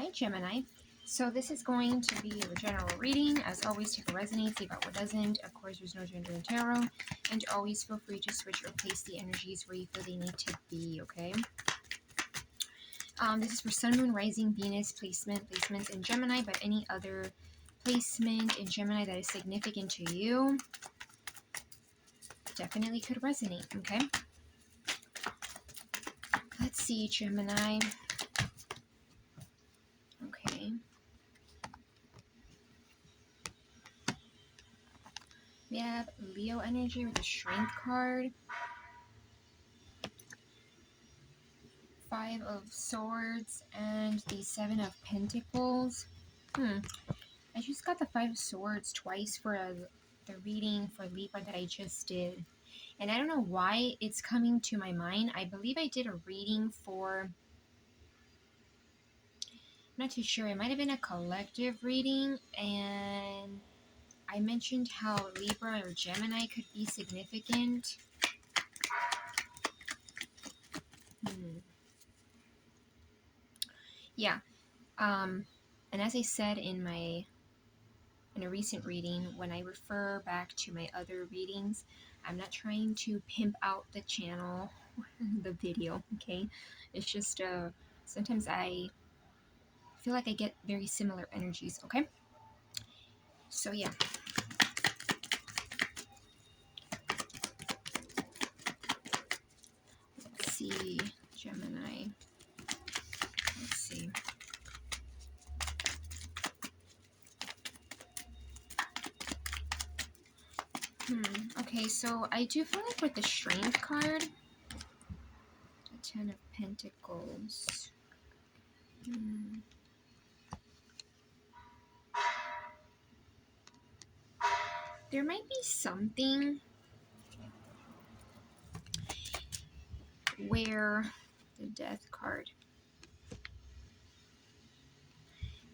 Hi, Gemini. So this is going to be a general reading. As always, take what resonates, leave out what doesn't. Of course, there's no gender in tarot. And always feel free to switch or place the energies where you feel they need to be, okay? This is for Sun, Moon, Rising, Venus, placements in Gemini, but any other placement in Gemini that is significant to you definitely could resonate, okay? Let's see, Gemini. Okay. We have Leo energy with the Strength card. 5 of Swords and the 7 of Pentacles. I just got the 5 of Swords twice for the reading for Libra that I just did. And I don't know why it's coming to my mind. I believe I did a reading for... I'm not too sure. It might have been a collective reading. And I mentioned how Libra or Gemini could be significant. Yeah. And as I said in a recent reading, when I refer back to my other readings, I'm not trying to pimp out the channel, the video, okay? It's just, sometimes I feel like I get very similar energies, okay? So, yeah. Let's see, Gemini. Let's see. Okay, so I do feel like with the Strength card, the 10 of Pentacles. There might be something where the Death card.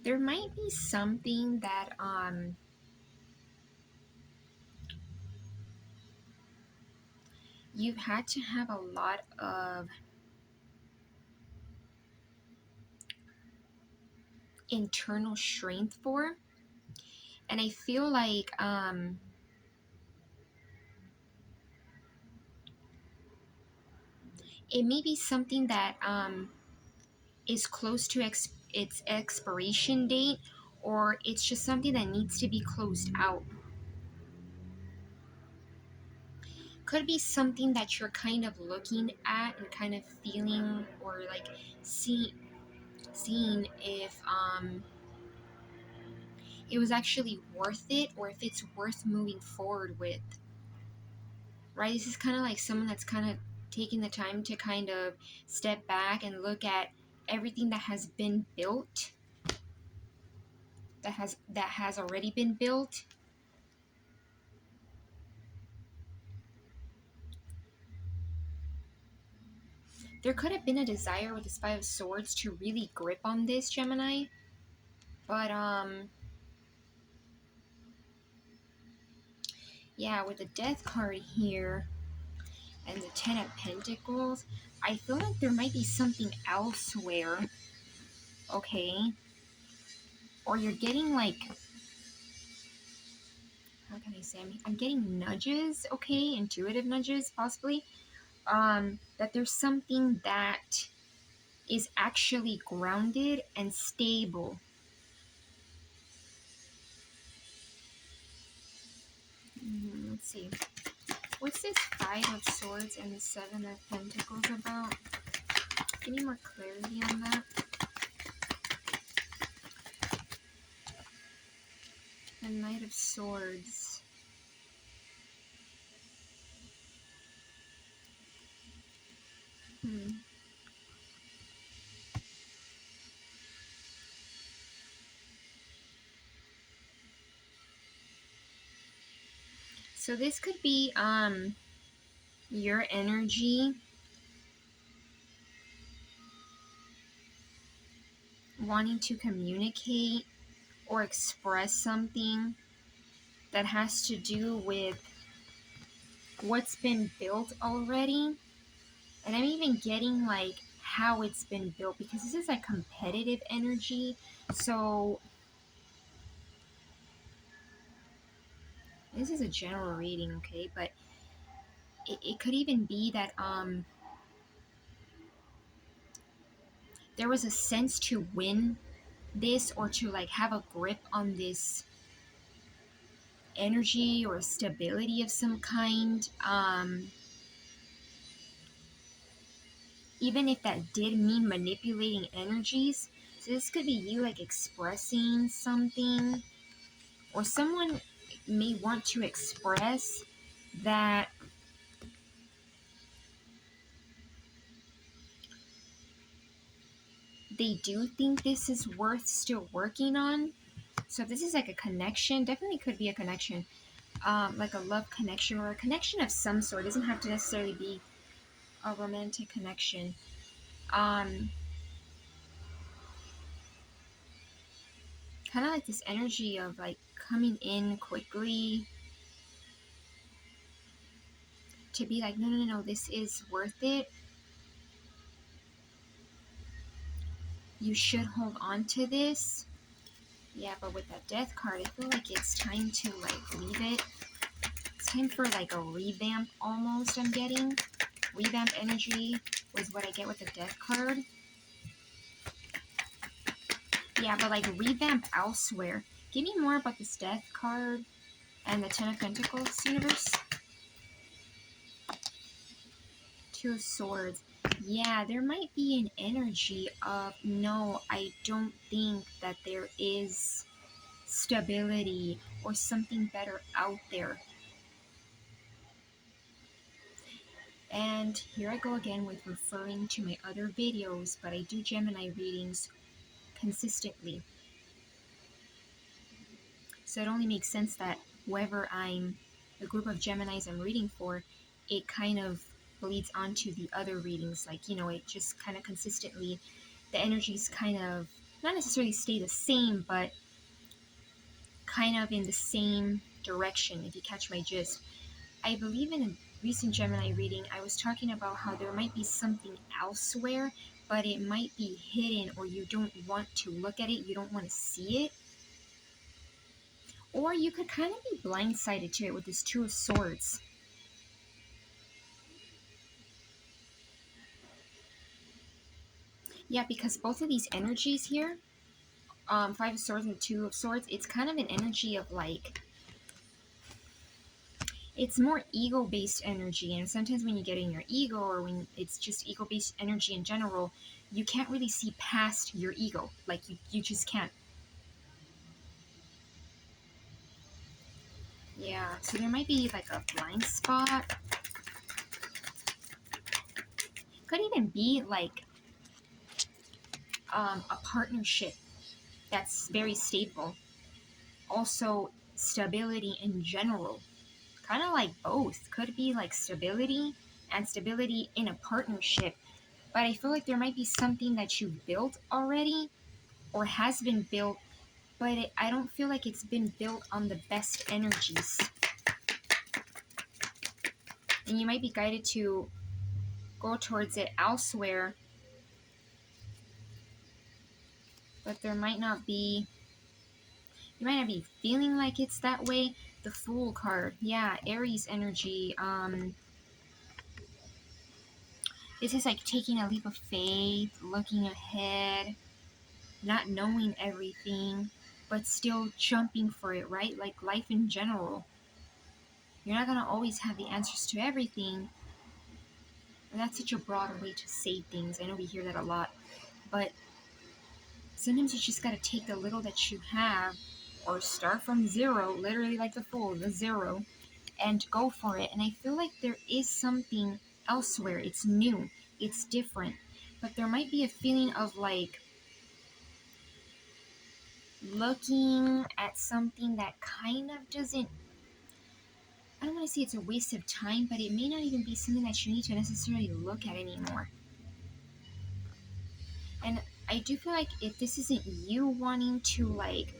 There might be something that you've had to have a lot of internal strength for, and I feel like it may be something that is close to its expiration date, or it's just something that needs to be closed out. Could be something that you're kind of looking at and kind of feeling or like seeing if it was actually worth it, or if it's worth moving forward with, right? This is kind of like someone that's kind of taking the time to kind of step back and look at everything that has been built, that has already been built. There could have been a desire with this 5 of Swords to really grip on this, Gemini, but yeah, with the Death card here and the 10 of Pentacles, I feel like there might be something elsewhere, okay? Or you're getting like, how can I say? I'm getting nudges, okay? Intuitive nudges, possibly. That there's something that is actually grounded and stable. Let's see. What's this 5 of Swords and the 7 of Pentacles about? Give me more clarity on that. The Knight of Swords. So this could be your energy wanting to communicate or express something that has to do with what's been built already. And I'm even getting like how it's been built, because this is like competitive energy. So this is a general reading, okay, but it could even be that there was a sense to win this, or to like have a grip on this energy or stability of some kind. Even if that did mean manipulating energies. So this could be you like expressing something, or someone may want to express that they do think this is worth still working on. So if this is like a connection, definitely could be a connection, like a love connection or a connection of some sort. It doesn't have to necessarily be a romantic connection. Um, Kind of like this energy of like coming in quickly to be like, no, no, no, no, this is worth it. You should hold on to this. Yeah, but with that death card, I feel like it's time to like leave it. It's time for like a revamp almost, I'm getting. Revamp energy was what I get with the death card. Yeah, but like revamp elsewhere. Give me more about this death card and the Ten of Pentacles, universe. Two of Swords. Yeah, there might be an energy of, no, I don't think that there is stability or something better out there. And here I go again with referring to my other videos, but I do Gemini readings consistently. So it only makes sense that the group of Geminis I'm reading for, it kind of bleeds onto the other readings. Like, it just kind of consistently, the energies kind of not necessarily stay the same, but kind of in the same direction, if you catch my gist. I believe in a recent Gemini reading, I was talking about how there might be something elsewhere, but it might be hidden, or you don't want to look at it, you don't want to see it. Or you could kind of be blindsided to it with this Two of Swords. Yeah, because both of these energies here, Five of Swords and Two of Swords, it's kind of an energy of like, it's more ego-based energy. And sometimes when you get in your ego, or when it's just ego-based energy in general, you can't really see past your ego. Like, you just can't. Yeah, so there might be like a blind spot. Could even be like a partnership that's very stable. Also, stability in general. Kind of like both. Could be like stability and stability in a partnership. But I feel like there might be something that you've built already, or has been built, but I don't feel like it's been built on the best energies. And you might be guided to go towards it elsewhere, but you might not be feeling like it's that way. The Fool card, yeah, Aries energy. This is like taking a leap of faith, looking ahead, not knowing everything, but still jumping for it, right? Like life in general. You're not gonna always have the answers to everything. And that's such a broad way to say things. I know we hear that a lot, but sometimes you just gotta take the little that you have, or start from zero, literally like the Fool, the zero, and go for it. And I feel like there is something elsewhere. It's new, it's different, but there might be a feeling of like looking at something that kind of doesn't, I don't want to say it's a waste of time, but it may not even be something that you need to necessarily look at anymore. And I do feel like if this isn't you wanting to like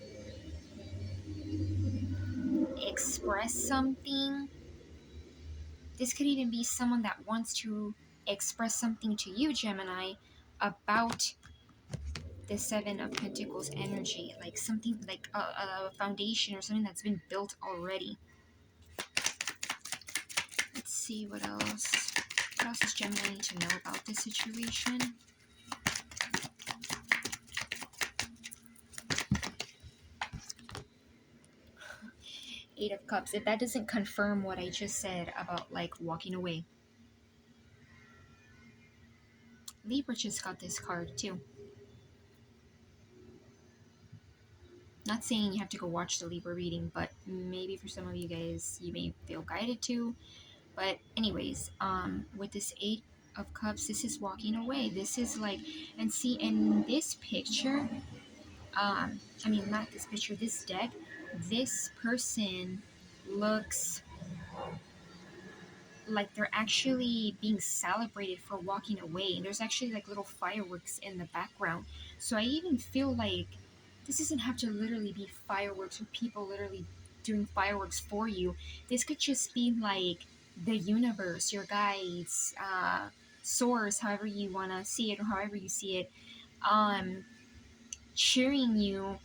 express something, this could even be someone that wants to express something to you, Gemini, about the Seven of Pentacles energy, like something like a foundation or something that's been built already. Let's see what else. What else does Gemini need to know about this situation? Eight of Cups. If that doesn't confirm what I just said about like walking away. Libra just got this card too. Not saying you have to go watch the Libra reading, but maybe for some of you guys, you may feel guided to. But anyways, with this Eight of Cups, this is walking away. This is like, and see, in this picture, I mean, not this picture, this deck, this person looks like they're actually being celebrated for walking away. There's actually like little fireworks in the background. So I even feel like this doesn't have to literally be fireworks or people literally doing fireworks for you. This could just be like the universe, your guides, source, however you want to see it or however you see it, um, cheering you,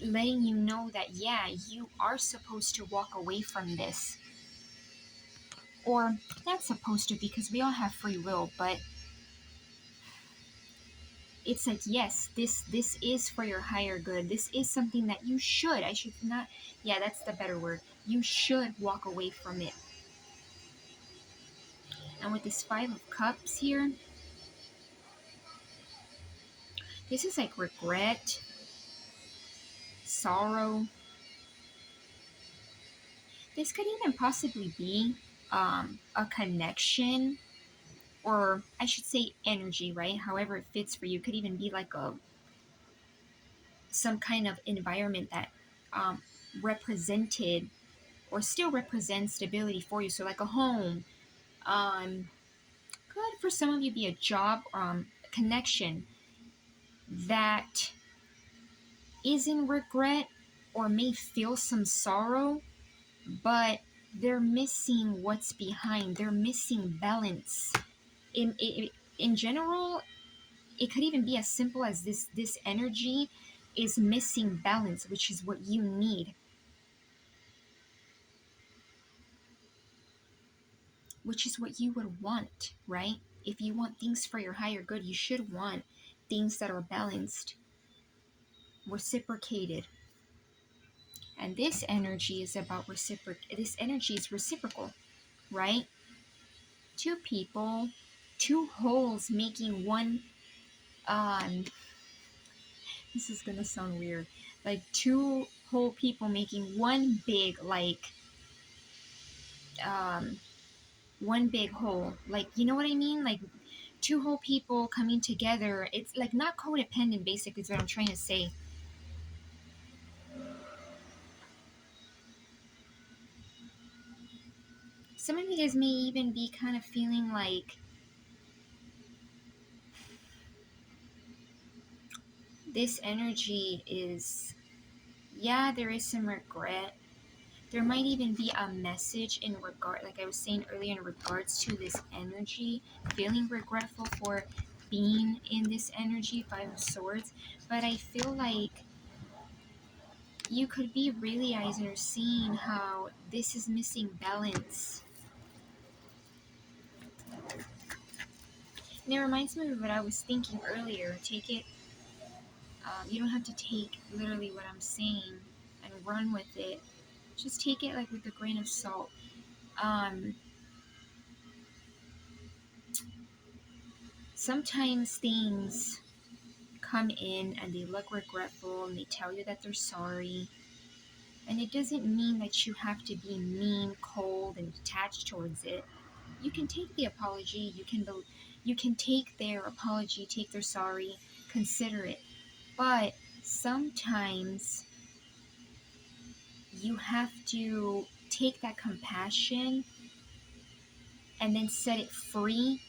letting you know that, yeah, you are supposed to walk away from this. Or not supposed to, because we all have free will, but it's like, yes, this is for your higher good. This is something that you should, I should not, yeah, that's the better word, you should walk away from it. And with this Five of Cups here, this is like regret, sorrow. This could even possibly be a connection, or I should say energy, right? However it fits for you. It could even be like a some kind of environment that represented or still represents stability for you. So like a home, could for some of you be a job, connection that is in regret or may feel some sorrow, but they're missing what's behind. They're missing balance. In general, it could even be as simple as this energy is missing balance, which is what you need, which is what you would want, right? If you want things for your higher good, you should want things that are balanced, reciprocated. And this energy is about this energy is reciprocal, right? Two people, two wholes making one, um this is gonna sound weird. Like two whole people making one big, like um one big whole. Like, you know what I mean? Like two whole people coming together. It's like not codependent, basically, is what I'm trying to say. Some of you guys may even be kind of feeling like this energy is, yeah, there is some regret. There might even be a message in regard, like I was saying earlier, in regards to this energy, feeling regretful for being in this energy, Five of Swords. But I feel like you could be realizing or seeing how this is missing balance. And it reminds me of what I was thinking earlier. Take it, you don't have to take literally what I'm saying and run with it. Just take it like with a grain of salt. Um, Sometimes things come in and they look regretful and they tell you that they're sorry. And it doesn't mean that you have to be mean, cold, and detached towards it. You can take the apology, you can take their apology, take their sorry, consider it. But sometimes you have to take that compassion and then set it free,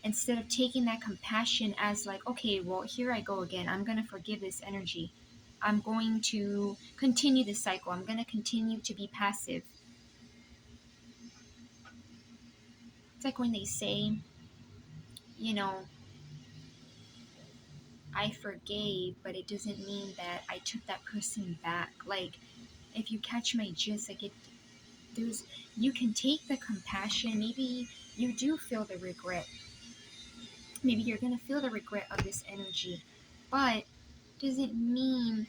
instead of taking that compassion as like, okay, well, here I go again. I'm going to forgive this energy. I'm going to continue this cycle. I'm going to continue to be passive. It's like when they say, you know, I forgave, but it doesn't mean that I took that person back. Like, if you catch my gist, like there's, you can take the compassion. Maybe you do feel the regret. Maybe you're gonna feel the regret of this energy, but doesn't mean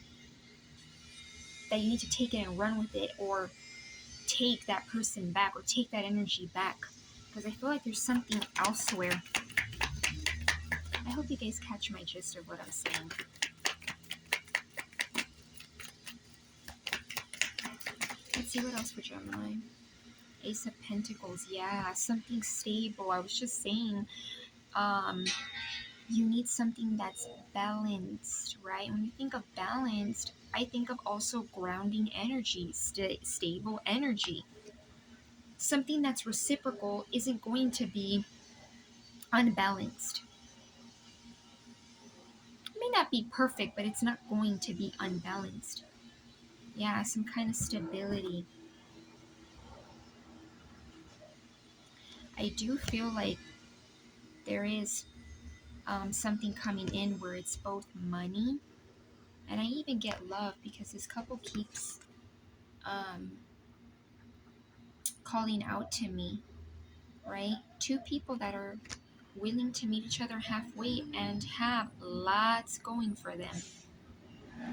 that you need to take it and run with it, or take that person back, or take that energy back. Because I feel like there's something elsewhere. I hope you guys catch my gist of what I'm saying. Let's see what else for Gemini. Ace of Pentacles. Yeah, something stable. I was just saying, you need something that's balanced, right? When you think of balanced, I think of also grounding energy, stable energy. Something that's reciprocal isn't going to be unbalanced. It may not be perfect, but it's not going to be unbalanced. Yeah, some kind of stability. I do feel like there is something coming in where it's both money, and I even get love, because this couple keeps calling out to me, right? Two people that are willing to meet each other halfway and have lots going for them.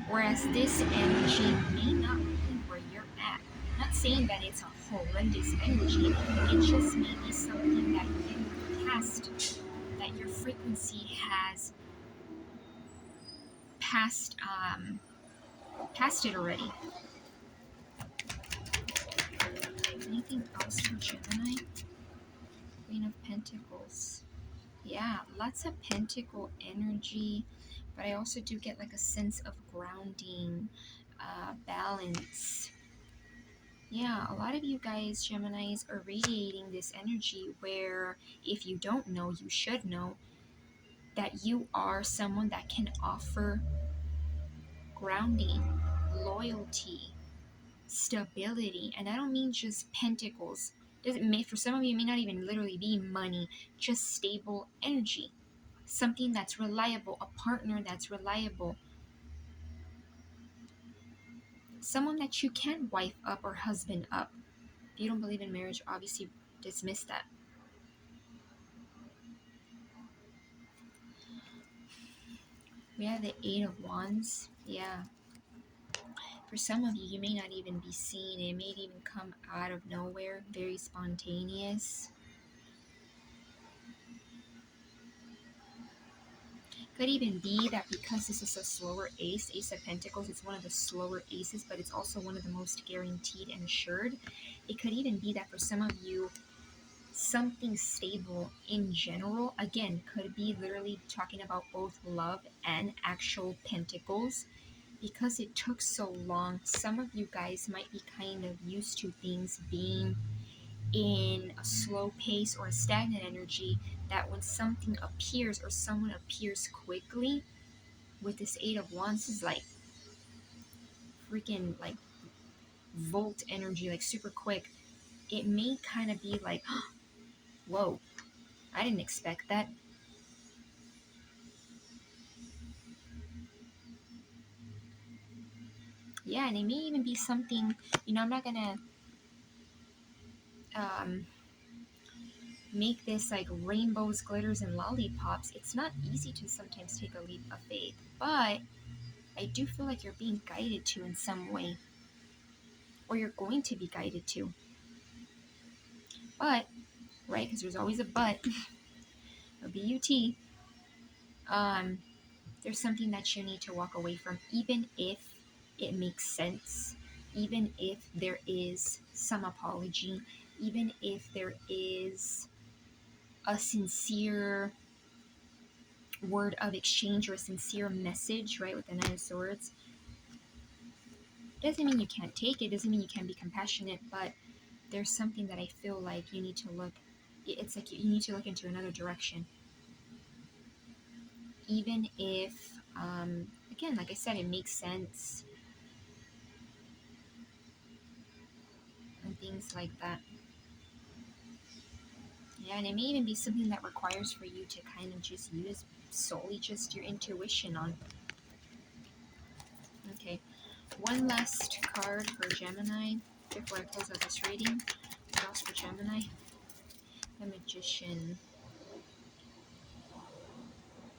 Whereas this energy may not be where you're at. I'm not saying that it's a horrendous energy. It just may be something that you passed, that your frequency has passed it already. Anything else for Gemini? Queen of Pentacles. Yeah, lots of pentacle energy, but I also do get like a sense of grounding, balance. Yeah, a lot of you guys, Geminis, are radiating this energy where, if you don't know, you should know that you are someone that can offer grounding, loyalty, stability. And I don't mean just pentacles. Doesn't may For some of you, it may not even literally be money, just stable energy. Something that's reliable, a partner that's reliable, someone that you can wife up or husband up. If you don't believe in marriage, obviously dismiss that. We have the Eight of Wands. Yeah. For some of you, you may not even be seen. It may even come out of nowhere, very spontaneous. Could even be that because this is a slower ace, Ace of Pentacles, it's one of the slower aces, but it's also one of the most guaranteed and assured. It could even be that for some of you, something stable in general, again, could be literally talking about both love and actual pentacles. Because it took so long, some of you guys might be kind of used to things being in a slow pace or a stagnant energy, that when something appears or someone appears quickly, with this Eight of Wands, is like freaking like volt energy, like super quick. It may kind of be like, whoa, I didn't expect that. Yeah, and it may even be something, I'm not gonna make this like rainbows, glitters, and lollipops. It's not easy to sometimes take a leap of faith, but I do feel like you're being guided to in some way, or you're going to be guided to. But, right, because there's always a but, a B-U-T, there's something that you need to walk away from, even if it makes sense, even if there is some apology, even if there is a sincere word of exchange or a sincere message, right, with the Nine of Swords. Doesn't mean you can't take it, doesn't mean you can't be compassionate, but there's something that I feel like you need to look, it's like you need to look into another direction. Even if, again, like I said, it makes sense, and things like that. Yeah, and it may even be something that requires for you to kind of just use solely just your intuition on. Okay, one last card for Gemini before I close out this reading. What else for Gemini? The Magician.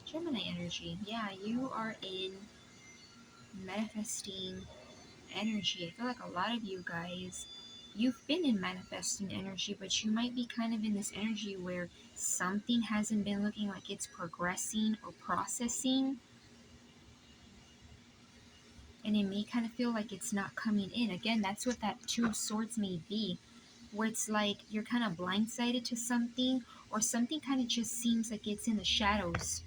Gemini energy. Yeah, you are in manifesting energy. I feel like a lot of you guys, you've been in manifesting energy, but you might be kind of in this energy where something hasn't been looking like it's progressing or processing, and it may kind of feel like it's not coming in. Again, that's what that Two of Swords may be, where it's like you're kind of blindsided to something, or something kind of just seems like it's in the shadows.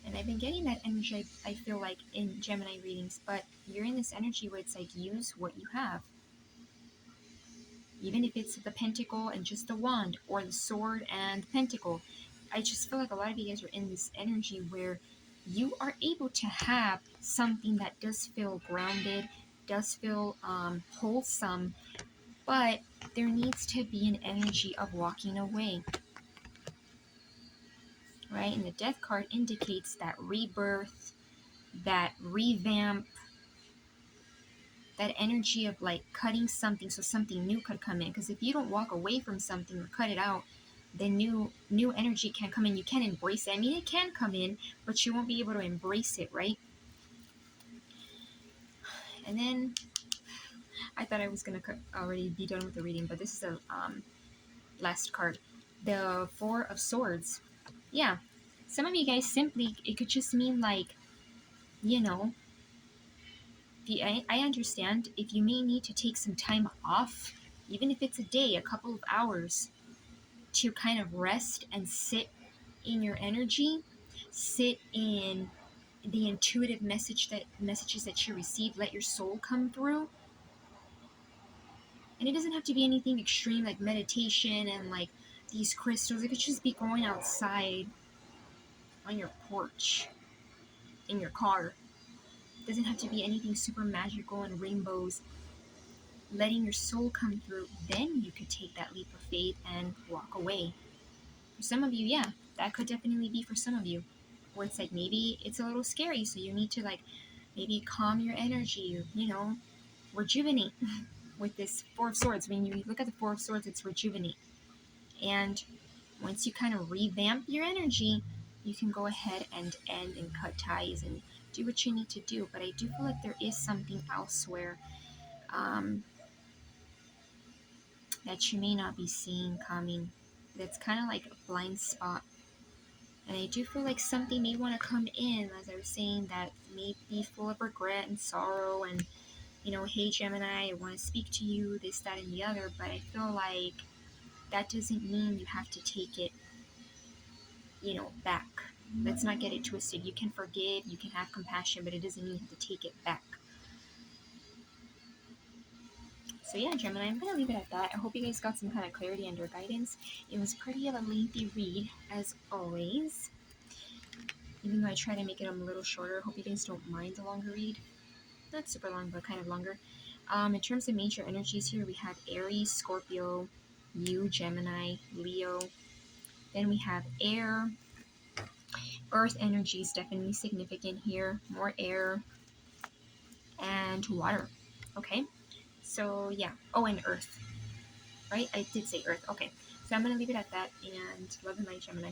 And I've been getting that energy, I feel like, in Gemini readings, but you're in this energy where it's like, use what you have. Even if it's the pentacle and just the wand, or the sword and the pentacle. I just feel like a lot of you guys are in this energy where you are able to have something that does feel grounded, does feel wholesome, but there needs to be an energy of walking away, right? And the death card indicates that rebirth, that revamp, that energy of like cutting something so something new could come in. Because if you don't walk away from something or cut it out, then new energy can't come in. You can't embrace it. I mean, it can come in, but you won't be able to embrace it, right? And then I thought I was gonna already be done with the reading, but this is the last card, the Four of Swords. Yeah, some of you guys simply, it could just mean like, you know, I understand if you may need to take some time off, even if it's a day, a couple of hours, to kind of rest and sit in your energy, sit in the intuitive messages that you receive, let your soul come through. And it doesn't have to be anything extreme like meditation and like these crystals. It could just be going outside on your porch, in your car. It doesn't have to be anything super magical and rainbows. Letting your soul come through, then you could take that leap of faith and walk away. For some of you, yeah, that could definitely be for some of you, where it's like maybe it's a little scary, so you need to like maybe calm your energy, rejuvenate with this Four of Swords. When you look at the Four of Swords, it's rejuvenate. And once you kind of revamp your energy, you can go ahead and end and cut ties and do what you need to do. But I do feel like there is something elsewhere that you may not be seeing coming. That's kind of like a blind spot. And I do feel like something may want to come in, as I was saying, that may be full of regret and sorrow and, hey Gemini, I want to speak to you, this, that, and the other. But I feel like that doesn't mean you have to take it, back. Let's not get it twisted. You can forgive, you can have compassion, but it doesn't mean you have to take it back. So yeah, Gemini, I'm going to leave it at that. I hope you guys got some kind of clarity and or guidance. It was pretty of a lengthy read, as always. Even though I try to make it a little shorter. Hope you guys don't mind the longer read. Not super long, but kind of longer. In terms of major energies here, we have Aries, Scorpio, you, Gemini, Leo. Then we have air. Earth energy is definitely significant here. More air and water. Okay, so yeah. Oh, and earth. Right? I did say earth. Okay, so I'm going to leave it at that. And love and light, Gemini.